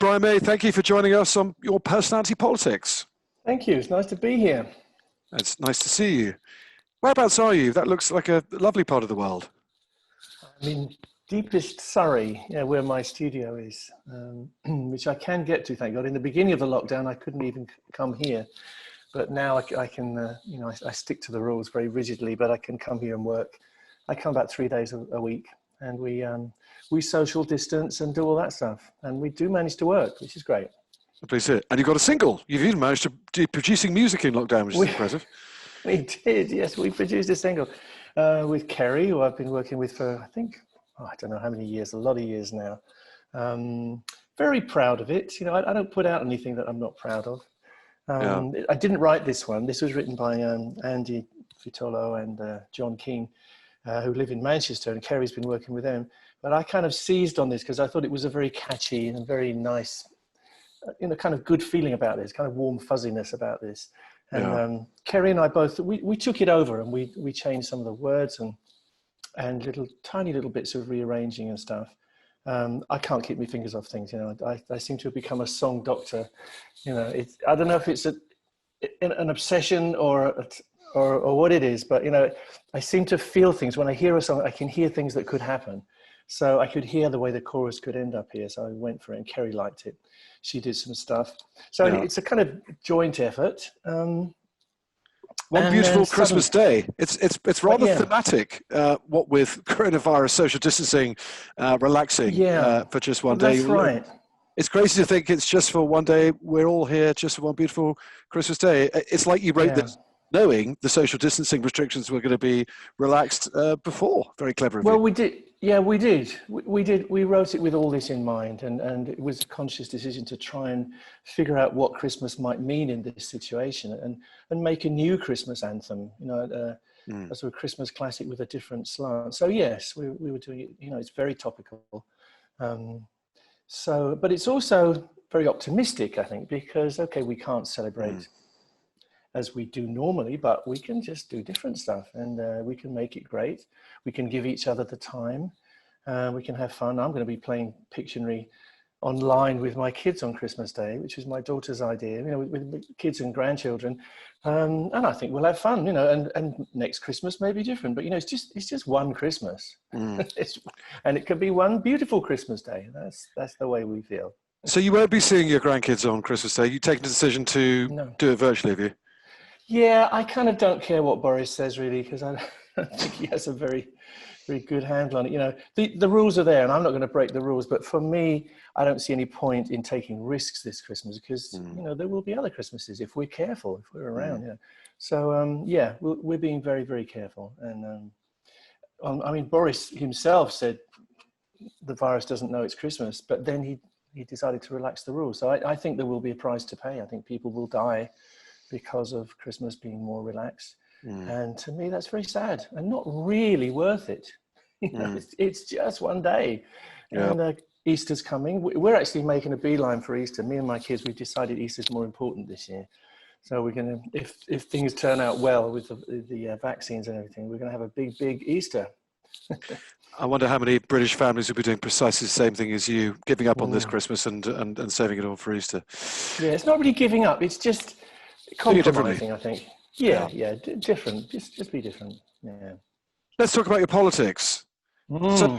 Brian May. Thank you for joining us on Your Personality Politics. Thank you. It's nice to be here. It's nice to see you. Whereabouts are you? That looks like a lovely part of the world. I'm in deepest Surrey, where my studio is, which I can get to, thank God. In the beginning of the lockdown, I couldn't even come here. But now I can, I stick to the rules very rigidly, but I can come here and work. I come about 3 days a week, and we social distance and do all that stuff. And we do manage to work, which is great. Please hear. And you've got a single. You've even managed to do producing music in lockdown, which is impressive. We did, yes. We produced a single with Kerry, who I've been working with for, I think, I don't know how many years, a lot of years now. Very proud of it. I don't put out anything that I'm not proud of. I didn't write this one. This was written by Andy Vitolo and John King, who live in Manchester, and Kerry's been working with them. But I kind of seized on this because I thought it was a very catchy and very nice, kind of good feeling about this, kind of warm fuzziness about this. And Kerry and I both, we took it over and we changed some of the words and tiny little bits of rearranging and stuff. I can't keep my fingers off things. I seem to have become a song doctor. I don't know if it's an obsession or what it is, but I seem to feel things when I hear a song. I can hear things that could happen. So I could hear the way the chorus could end up here. So I went for it, and Kerry liked it. She did some stuff. So it's a kind of joint effort. One beautiful Christmas day. It's rather thematic. What with coronavirus, social distancing, relaxing for just one day. That's right. It's crazy to think it's just for one day. We're all here just for one beautiful Christmas day. It's like you wrote this knowing the social distancing restrictions were going to be relaxed before. Very clever of you. Well, we did. Yeah, we did. We did. We wrote it with all this in mind, and it was a conscious decision to try and figure out what Christmas might mean in this situation, and make a new Christmas anthem. A sort of Christmas classic with a different slant. So yes, we were doing it. It's very topical. But it's also very optimistic, I think, because we can't celebrate as we do normally, but we can just do different stuff, and we can make it great. We can give each other the time. We can have fun. I'm going to be playing Pictionary online with my kids on Christmas Day, which was my daughter's idea, with kids and grandchildren. And I think we'll have fun, and next Christmas may be different, but it's just one Christmas. And it could be one beautiful Christmas day. That's the way we feel. So you won't be seeing your grandkids on Christmas Day. You've taken the decision to do it virtually, have you? Yeah, I kind of don't care what Boris says, really, because I don't think he has a very, very good handle on it. The rules are there, and I'm not going to break the rules. But for me, I don't see any point in taking risks this Christmas because, there will be other Christmases if we're careful, if we're around. So, we're being very, very careful. And Boris himself said the virus doesn't know it's Christmas, but then he decided to relax the rules. So I think there will be a price to pay. I think people will die because of Christmas being more relaxed. And to me, that's very sad and not really worth it. It's just one day. And Easter's coming. We're actually making a beeline for Easter. Me and my kids, we've decided Easter's more important this year. So we're going to, if things turn out well with the vaccines and everything, we're going to have a big, big Easter. I wonder how many British families will be doing precisely the same thing as you, giving up on this Christmas and saving it all for Easter. Yeah, it's not really giving up. It's just compromising, I think. Different. Just be different. Yeah. Let's talk about your politics. So,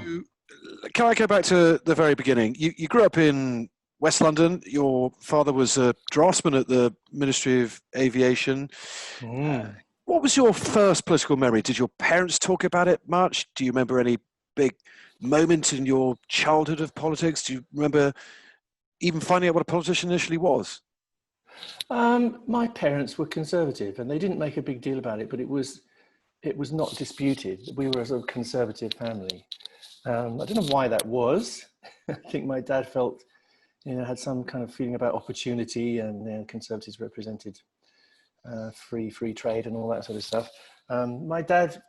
can I go back to the very beginning? You grew up in West London. Your father was a draftsman at the Ministry of Aviation. What was your first political memory? Did your parents talk about it much? Do you remember any big moment in your childhood of politics? Do you remember even finding out what a politician initially was? My parents were conservative, and they didn't make a big deal about it, but it was not disputed. We were a sort of conservative family. I don't know why that was. I think my dad felt, had some kind of feeling about opportunity, and conservatives represented free trade and all that sort of stuff. My dad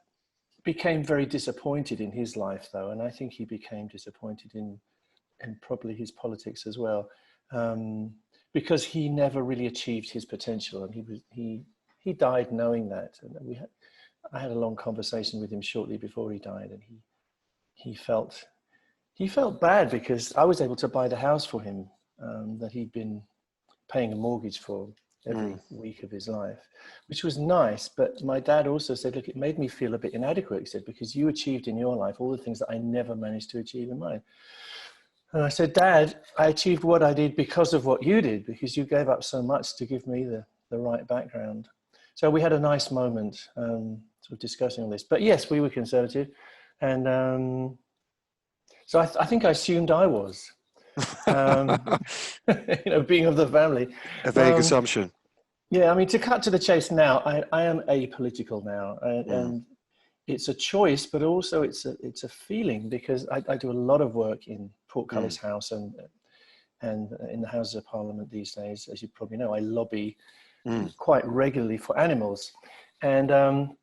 became very disappointed in his life, though, and I think he became disappointed in probably his politics as well. Because he never really achieved his potential, and he died knowing that. And I had a long conversation with him shortly before he died, and he felt bad because I was able to buy the house for him that he'd been paying a mortgage for every week of his life, which was nice. But my dad also said, look, it made me feel a bit inadequate, he said, because you achieved in your life all the things that I never managed to achieve in mine. And I said, Dad, I achieved what I did because of what you did, because you gave up so much to give me the right background. So we had a nice moment sort of discussing all this. But yes, we were conservative. And so I think I assumed I was, being of the family. A vague assumption. Yeah, I mean, to cut to the chase now, I am apolitical now. And it's a choice, but also it's a feeling, because I do a lot of work in Portcullis House and in the Houses of Parliament these days. As you probably know, I lobby quite regularly for animals. And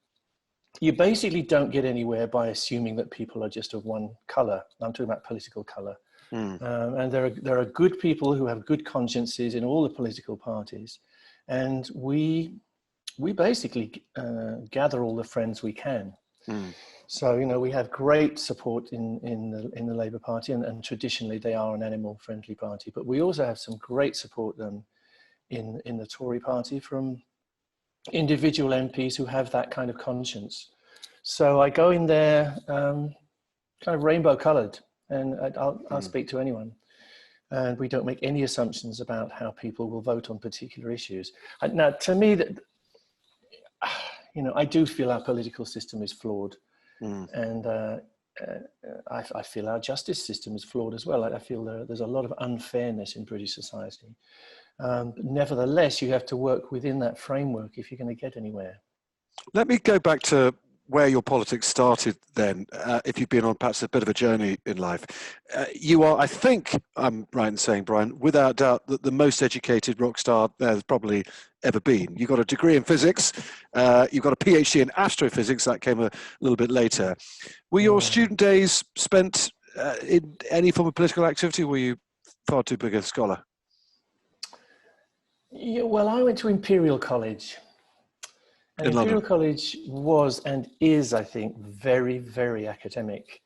you basically don't get anywhere by assuming that people are just of one colour. I'm talking about political colour. And there are good people who have good consciences in all the political parties. And we basically gather all the friends we can. So, we have great support in the Labour Party, and traditionally they are an animal-friendly party. But we also have some great support in the Tory party from individual MPs who have that kind of conscience. So I go in there kind of rainbow-coloured, and I'll speak to anyone. And we don't make any assumptions about how people will vote on particular issues. Now, to me, that I do feel our political system is flawed, and I feel our justice system is flawed as well. I feel there's a lot of unfairness in British society. But nevertheless, you have to work within that framework if you're going to get anywhere. Let me go back to where your politics started then, if you've been on perhaps a bit of a journey in life. You are, I think I'm right in saying, Brian, without doubt, the most educated rock star there's probably ever been. You got a degree in physics, you've got a PhD in astrophysics, that came a little bit later. Were your student days spent in any form of political activity, or were you far too big a scholar? Yeah, well, I went to Imperial College. And In Imperial London. College was and is, I think, very, very academic.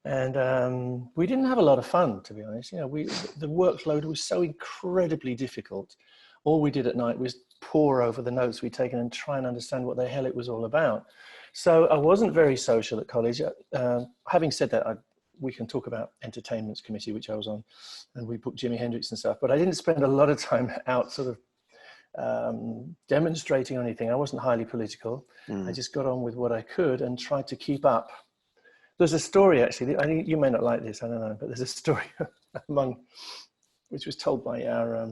And we didn't have a lot of fun, to be honest. The workload was so incredibly difficult. All we did at night was pore over the notes we'd taken and try and understand what the hell it was all about. So I wasn't very social at college. Having said that, we can talk about Entertainments Committee, which I was on, and we booked Jimi Hendrix and stuff. But I didn't spend a lot of time out sort of demonstrating or anything. I wasn't highly political. I just got on with what I could and tried to keep up. There's a story, actually, I think you may not like this, I don't know, but there's a story which was told by our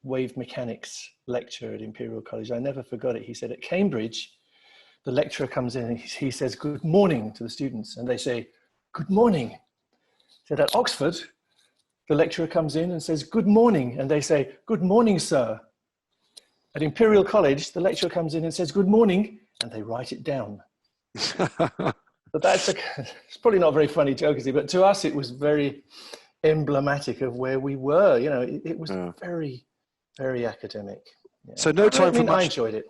wave mechanics lecturer at Imperial College. I never forgot it. He said, at Cambridge, the lecturer comes in and he says, good morning to the students, and they say, good morning. He said, at Oxford, the lecturer comes in and says, good morning, and they say, good morning, sir. At Imperial College, the lecturer comes in and says, good morning, and they write it down. But it's probably not a very funny joke, is it? But to us, it was very emblematic of where we were. It was very, very academic. Yeah. So no time for much. I enjoyed it.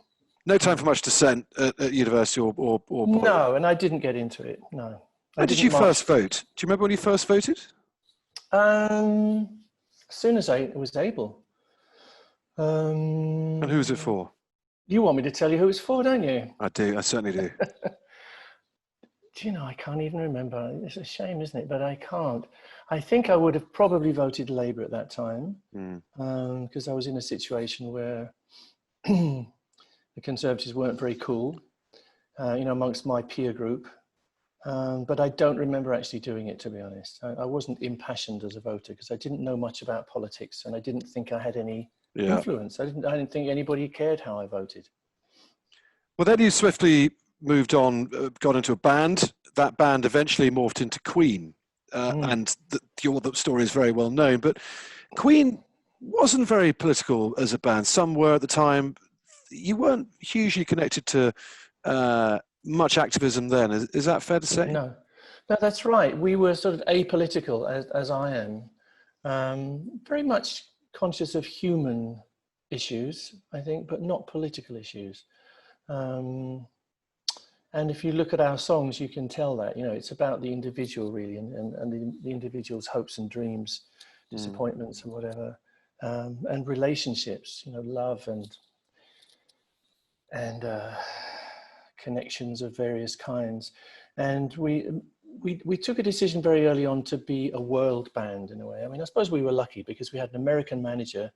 No time for much dissent at university or No, and I didn't get into it. No. When did you first vote? Do you remember when you first voted? As soon as I was able. And who was it for? You want me to tell you who it's for, don't you? I do. I certainly do. Do you know, I can't even remember. It's a shame, isn't it? But I can't. I think I would have probably voted Labour at that time, because I was in a situation where the Conservatives weren't very cool, amongst my peer group. But I don't remember actually doing it, to be honest. I wasn't impassioned as a voter because I didn't know much about politics, and I didn't think I had any influence. I didn't think anybody cared how I voted. Well, then you swiftly moved on, got into a band. That band eventually morphed into Queen, and your story is very well known. But Queen wasn't very political as a band. Some were at the time. You weren't hugely connected to much activism then. Is that fair to say? No, that's right. We were sort of apolitical, as I am. Very much conscious of human issues, I think, but not political issues. And if you look at our songs, you can tell that, it's about the individual really, and the individual's hopes and dreams. disappointments and whatever, and relationships, you know, love and connections of various kinds. And we took a decision very early on to be a world band in a way. I mean, I suppose we were lucky because we had an American manager,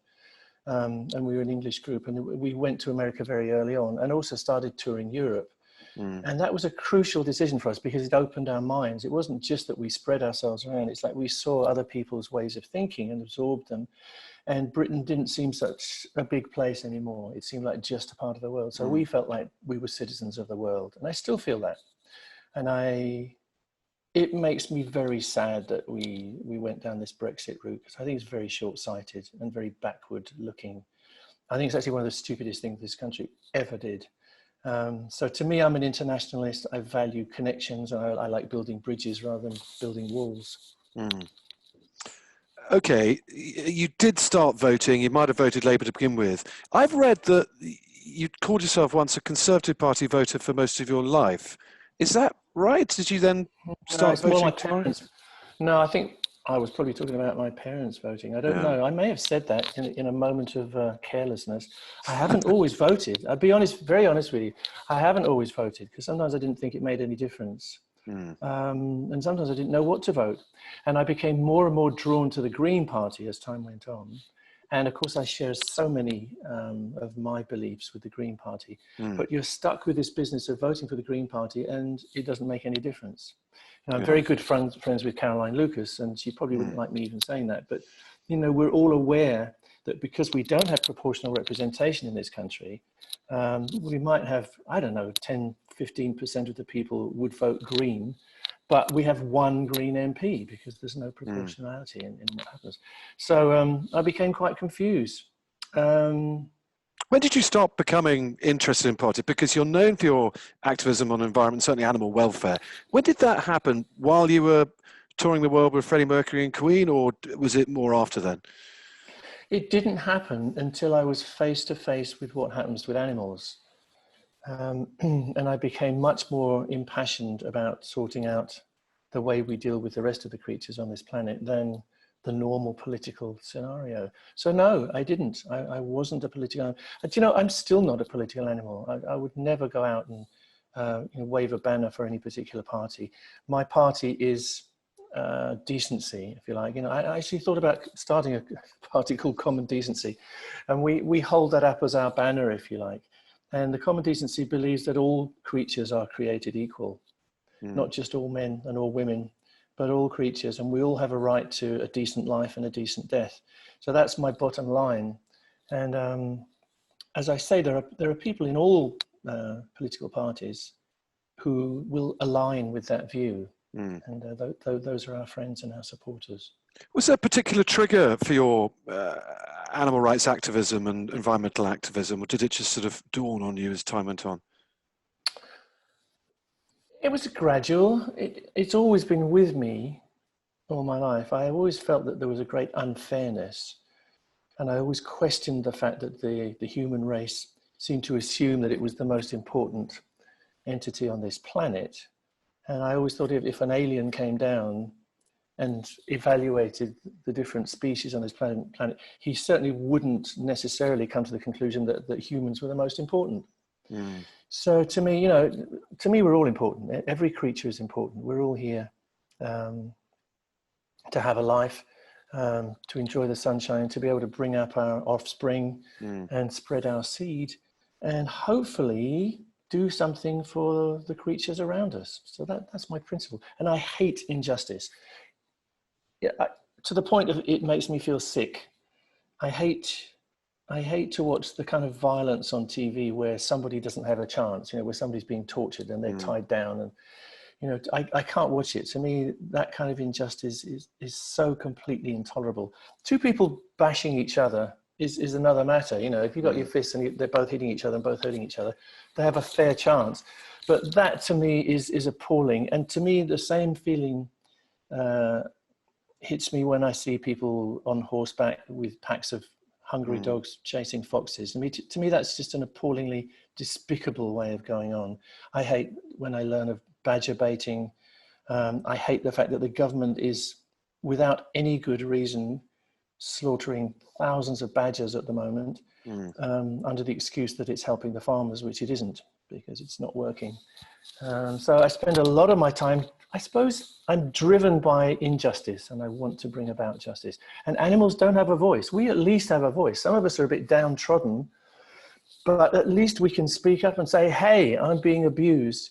and we were an English group, and we went to America very early on and also started touring Europe. And that was a crucial decision for us because it opened our minds. It wasn't just that we spread ourselves around. It's like we saw other people's ways of thinking and absorbed them. And Britain didn't seem such a big place anymore. It seemed like just a part of the world. So we felt like we were citizens of the world. And I still feel that. And it makes me very sad that we went down this Brexit route, because I think it's very short-sighted and very backward looking. I think it's actually one of the stupidest things this country ever did. So to me, I'm an internationalist. I value connections, and I like building bridges rather than building walls. Okay, you did start voting. You might have voted Labour to begin with. I've read that you called yourself once a Conservative Party voter for most of your life. Is that right? Did you then start voting? My parents. No, I think I was probably talking about my parents voting. I don't know. I may have said that in a moment of carelessness. I haven't always voted. I'll be honest, very honest with you. I haven't always voted because sometimes I didn't think it made any difference. And sometimes I didn't know what to vote. And I became more and more drawn to the Green Party as time went on. And of course, I share so many of my beliefs with the Green Party. But you're stuck with this business of voting for the Green Party, and it doesn't make any difference. And I'm very good friends with Caroline Lucas, and she probably wouldn't like me even saying that. But, you know, we're all aware that because we don't have proportional representation in this country, we might have, I don't know, 10, 15% of the people would vote Green, but we have one Green MP because there's no proportionality in what happens. So I became quite confused. When did you start becoming interested in politics? Because you're known for your activism on environment, certainly animal welfare. When did that happen? While you were touring the world with Freddie Mercury and Queen, or was it more after then? It didn't happen until I was face to face with what happens with animals. And I became much more impassioned about sorting out the way we deal with the rest of the creatures on this planet than the normal political scenario. So no, I didn't. I wasn't a political animal. You know, I'm still not a political animal. I would never go out and you know, wave a banner for any particular party. My party is decency, if you like. You know, I actually thought about starting a party called Common Decency, and we hold that up as our banner, if you like. And the Common Decency believes that all creatures are created equal, not just all men and all women, but all creatures, and we all have a right to a decent life and a decent death. So that's my bottom line. And as I say, there are people in all political parties who will align with that view. And those are our friends and our supporters. Was there a particular trigger for your animal rights activism and environmental activism, or did it just sort of dawn on you as time went on? It was gradual. It's always been with me all my life. I always felt that there was a great unfairness, and I always questioned the fact that the human race seemed to assume that it was the most important entity on this planet. And I always thought if an alien came down and evaluated the different species on this planet, he certainly wouldn't necessarily come to the conclusion that humans were the most important. So to me, you know, we're all important. Every creature is important. We're all here to have a life, to enjoy the sunshine, to be able to bring up our offspring and spread our seed, and hopefully do something for the creatures around us. So that's my principle. And I hate injustice. Yeah, to the point of it makes me feel sick. I hate to watch the kind of violence on TV where somebody doesn't have a chance, you know, where somebody's being tortured and they're tied down, and, you know, I can't watch it. To me, that kind of injustice is so completely intolerable. Two people bashing each other is another matter. You know, if you've got your fists and they're both hitting each other and both hurting each other, they have a fair chance. But that to me is appalling. And to me, the same feeling hits me when I see people on horseback with packs of hungry dogs chasing foxes. To me, that's just an appallingly despicable way of going on. I hate when I learn of badger baiting. I hate the fact that the government is, without any good reason, slaughtering thousands of badgers at the moment, Mm. under the excuse that it's helping the farmers, which it isn't, because it's not working. So I spend a lot of my time, I suppose I'm driven by injustice and I want to bring about justice. And animals don't have a voice. We at least have a voice. Some of us are a bit downtrodden, but at least we can speak up and say, hey, I'm being abused.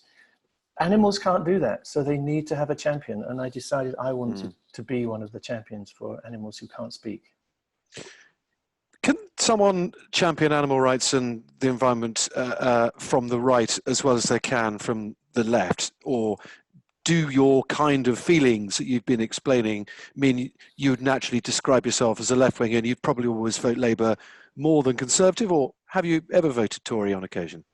Animals can't do that, so they need to have a champion. And I decided I wanted to be one of the champions for animals who can't speak. Can someone champion animal rights and the environment from the right as well as they can from the left? Or do your kind of feelings that you've been explaining mean you would naturally describe yourself as a left-winger and you'd probably always vote Labour more than Conservative? Or have you ever voted Tory on occasion?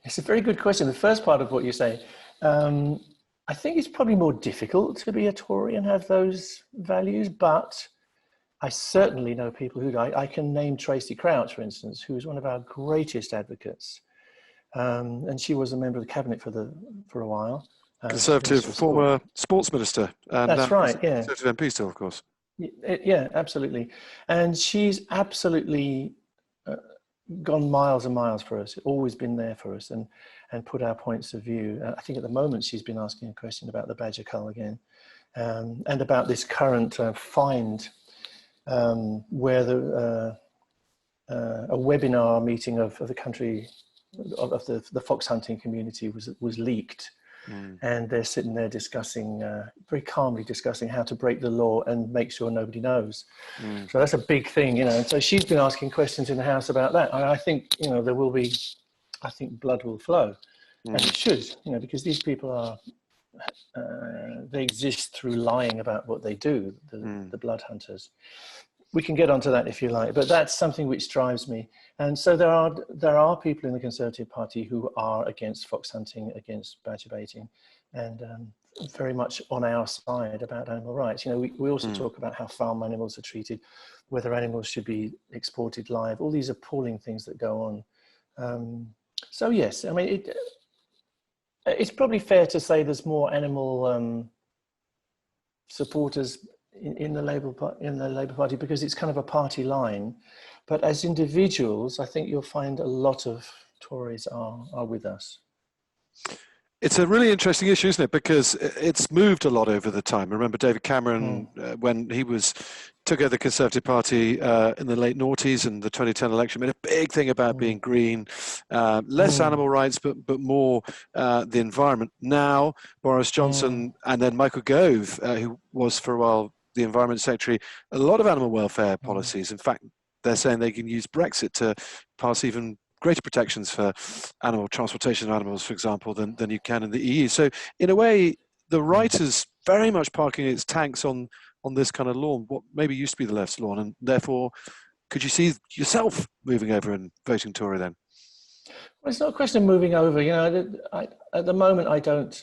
It's a very good question. The first part of what you say, I think it's probably more difficult to be a Tory and have those values, but I certainly know people who I can name Tracy Crouch, for instance, who is one of our greatest advocates. And she was a member of the cabinet for a while. Conservative former sports minister. And that's right, yeah. Conservative MP still, of course. Yeah, absolutely. And she's absolutely gone miles and miles for us, always been there for us and put our points of view. I think at the moment she's been asking a question about the badger cull again, and about this current find where a webinar meeting of the country, of the fox hunting community was leaked. And they're sitting there discussing, very calmly discussing how to break the law and make sure nobody knows. So that's a big thing, you know. And so she's been asking questions in the House about that. And I think, you know, there will be, I think blood will flow. And it should, you know, because these people are, they exist through lying about what they do, the blood hunters. We can get onto that if you like, but that's something which drives me. And so there are people in the Conservative Party who are against fox hunting, against badger baiting, and very much on our side about animal rights. You know, we also talk about how farm animals are treated, whether animals should be exported live, all these appalling things that go on. So yes, I mean, it's probably fair to say there's more animal supporters in the Labour Party because it's kind of a party line, but as individuals, I think you'll find a lot of Tories are with us. It's a really interesting issue, isn't it? Because it's moved a lot over the time. Remember David Cameron, when he took over the Conservative Party in the late noughties and the 2010 election, made a big thing about being green, less animal rights, but more the environment. Now, Boris Johnson and then Michael Gove, who was for a while the Environment Secretary, a lot of animal welfare policies. In fact, they're saying they can use Brexit to pass even greater protections for animal transportation of animals, for example, than you can in the EU. So in a way, the right is very much parking its tanks on this kind of lawn, what maybe used to be the left's lawn, and therefore, could you see yourself moving over and voting Tory then? Well, it's not a question of moving over. You know, at the moment, I don't.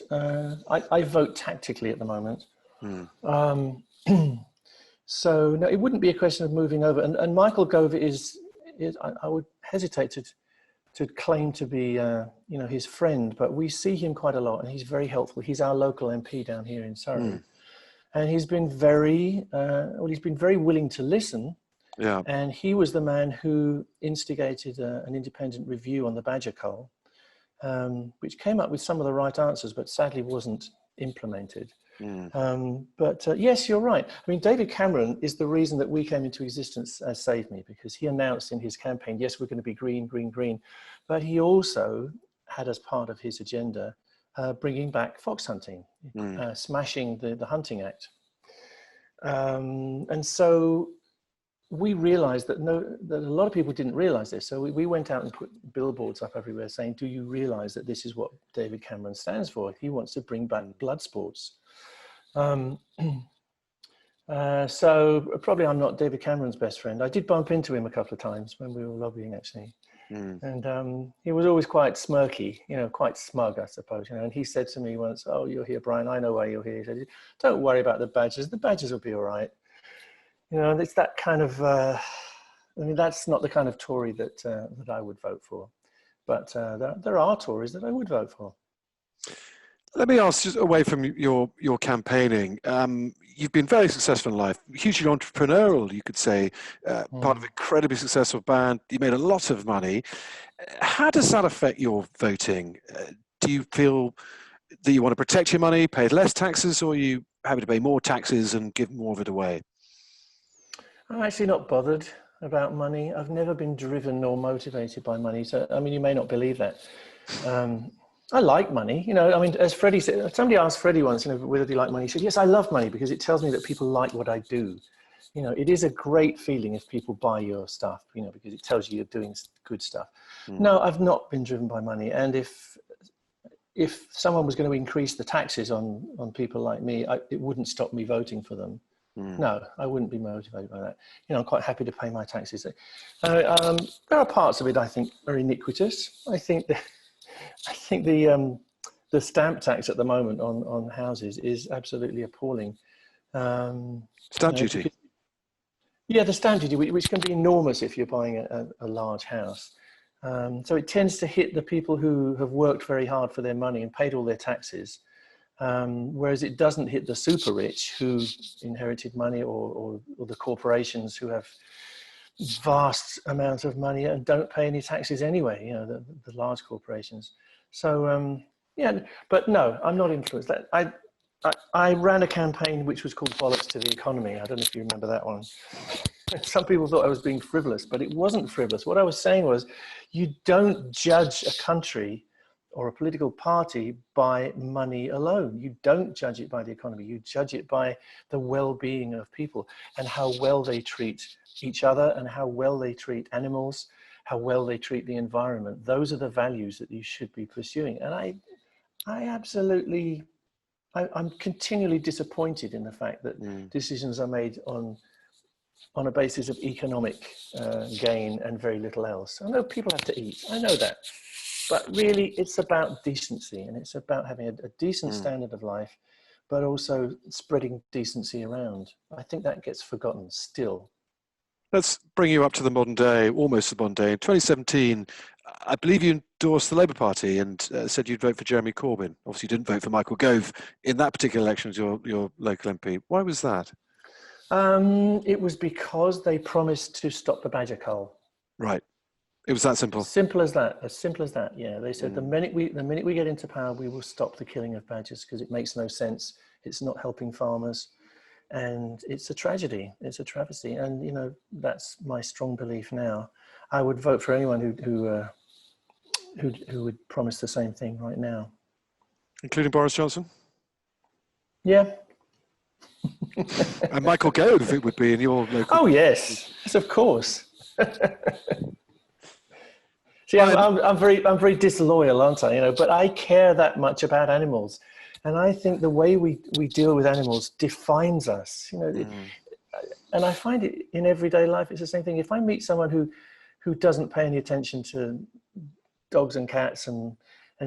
I vote tactically at the moment. So no, it wouldn't be a question of moving over. And Michael Gove is I would hesitate to claim to be you know, his friend, but we see him quite a lot, and he's very helpful. He's our local MP down here in Surrey, and he's been very willing to listen. Yeah. And he was the man who instigated an independent review on the badger cull, which came up with some of the right answers, but sadly wasn't implemented. But yes, you're right. I mean, David Cameron is the reason that we came into existence as Save Me, because he announced in his campaign, yes, we're going to be green, green, green. But he also had as part of his agenda bringing back fox hunting, smashing the Hunting Act. And so we realized that a lot of people didn't realize this. So we went out and put billboards up everywhere saying, do you realize that this is what David Cameron stands for? He wants to bring back blood sports. So probably I'm not David Cameron's best friend. I did bump into him a couple of times when we were lobbying, actually. And he was always quite smirky, you know, quite smug, I suppose, you know. And he said to me once, "Oh, you're here, Brian. I know why you're here." He said, "Don't worry about the badgers. The badgers will be all right." You know, it's that kind of, I mean, that's not the kind of Tory that I would vote for. But there are Tories that I would vote for. Let me ask, just away from your campaigning, you've been very successful in life, hugely entrepreneurial, you could say, part of an incredibly successful band. You made a lot of money. How does that affect your voting? Do you feel that you want to protect your money, pay less taxes, or are you happy to pay more taxes and give more of it away? I'm actually not bothered about money. I've never been driven nor motivated by money. So, I mean, you may not believe that. I like money. You know, I mean, as Freddie said, somebody asked Freddie once, you know, whether he liked money. He said, yes, I love money because it tells me that people like what I do. You know, it is a great feeling if people buy your stuff, you know, because it tells you you're doing good stuff. No, I've not been driven by money. And if someone was going to increase the taxes on people like me, it wouldn't stop me voting for them. No, I wouldn't be motivated by that. You know, I'm quite happy to pay my taxes. There are parts of it I think are iniquitous. I think the stamp tax at the moment on houses is absolutely appalling. Stamp duty. Yeah, the stamp duty, which can be enormous if you're buying a large house. So it tends to hit the people who have worked very hard for their money and paid all their taxes, whereas it doesn't hit the super rich who inherited money, or the corporations who have vast amounts of money and don't pay any taxes anyway, you know, the large corporations. So, yeah, but no, I'm not influenced. I ran a campaign which was called Bollocks to the Economy. I don't know if you remember that one. Some people thought I was being frivolous, but it wasn't frivolous. What I was saying was, you don't judge a country or a political party by money alone. You don't judge it by the economy. You judge it by the well-being of people and how well they treat each other and how well they treat animals, how well they treat the environment. Those are the values that you should be pursuing. And I'm continually disappointed in the fact that decisions are made on a basis of economic gain and very little else. I know people have to eat, I know that, but really it's about decency, and it's about having a decent standard of life, but also spreading decency around. I think that gets forgotten still. Let's bring you up to the modern day, almost the modern day. In 2017, I believe you endorsed the Labour Party and said you'd vote for Jeremy Corbyn. Obviously, you didn't vote for Michael Gove in that particular election as your local MP. Why was that? It was because they promised to stop the badger cull. Right. It was that simple. Simple as that. As simple as that. Yeah. They said the minute we get into power, we will stop the killing of badgers because it makes no sense. It's not helping farmers, and it's a tragedy. It's a travesty. And you know, that's my strong belief now. I would vote for anyone who would promise the same thing right now, including Boris Johnson. Yeah. And Michael Gove, it would be in your local. Oh yes, of course. See, I'm very disloyal, aren't I? You know, but I care that much about animals, and I think the way we deal with animals defines us. You know, and I find it in everyday life. It's the same thing. If I meet someone who doesn't pay any attention to dogs and cats and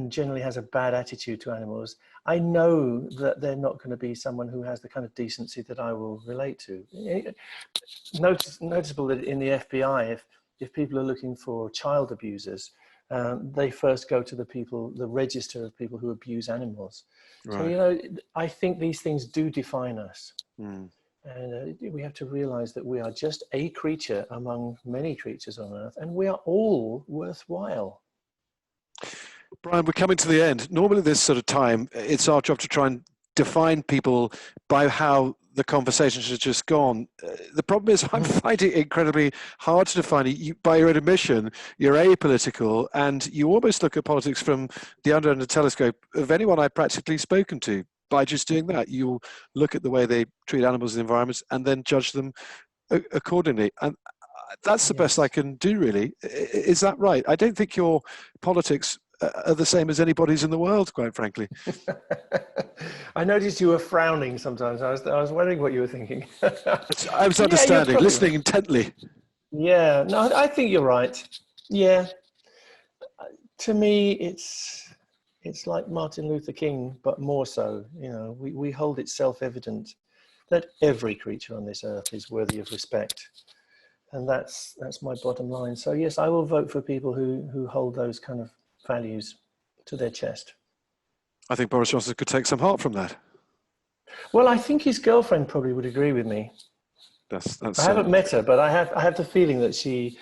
generally has a bad attitude to animals, I know that they're not going to be someone who has the kind of decency that I will relate to. Noticeable that in the FBI, if people are looking for child abusers, they first go to the register of people who abuse animals. Right. So, you know, I think these things do define us. And we have to realize that we are just a creature among many creatures on Earth, and we are all worthwhile. Brian, we're coming to the end. Normally this sort of time, it's our job to try and define people by how the conversations have just gone. The problem is I'm finding it incredibly hard to define it. By your own admission, you're apolitical, and you almost look at politics from the under end of the telescope of anyone I've practically spoken to. By just doing that, you'll look at the way they treat animals and environments and then judge them accordingly. And that's the best I can do, really. Is that right? I don't think your politics are the same as anybody's in the world, quite frankly. I noticed you were frowning sometimes. I was wondering what you were thinking. I was understanding, listening intently. Yeah, no, I think you're right. Yeah. To me, it's like Martin Luther King, but more so. You know, we hold it self-evident that every creature on this earth is worthy of respect. And that's my bottom line. So yes, I will vote for people who hold those kind of values to their chest. I think Boris Johnson could take some heart from that. Well, I think his girlfriend probably would agree with me. That's I haven't met her, but I have the feeling that she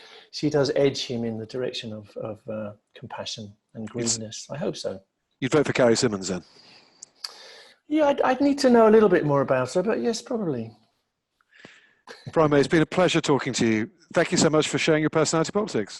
does edge him in the direction of compassion and greenness. I hope so. You'd vote for Carrie Symonds then? Yeah, I'd need to know a little bit more about her, but yes, probably. Brian May, it's been a pleasure talking to you. Thank you so much for sharing your personality politics.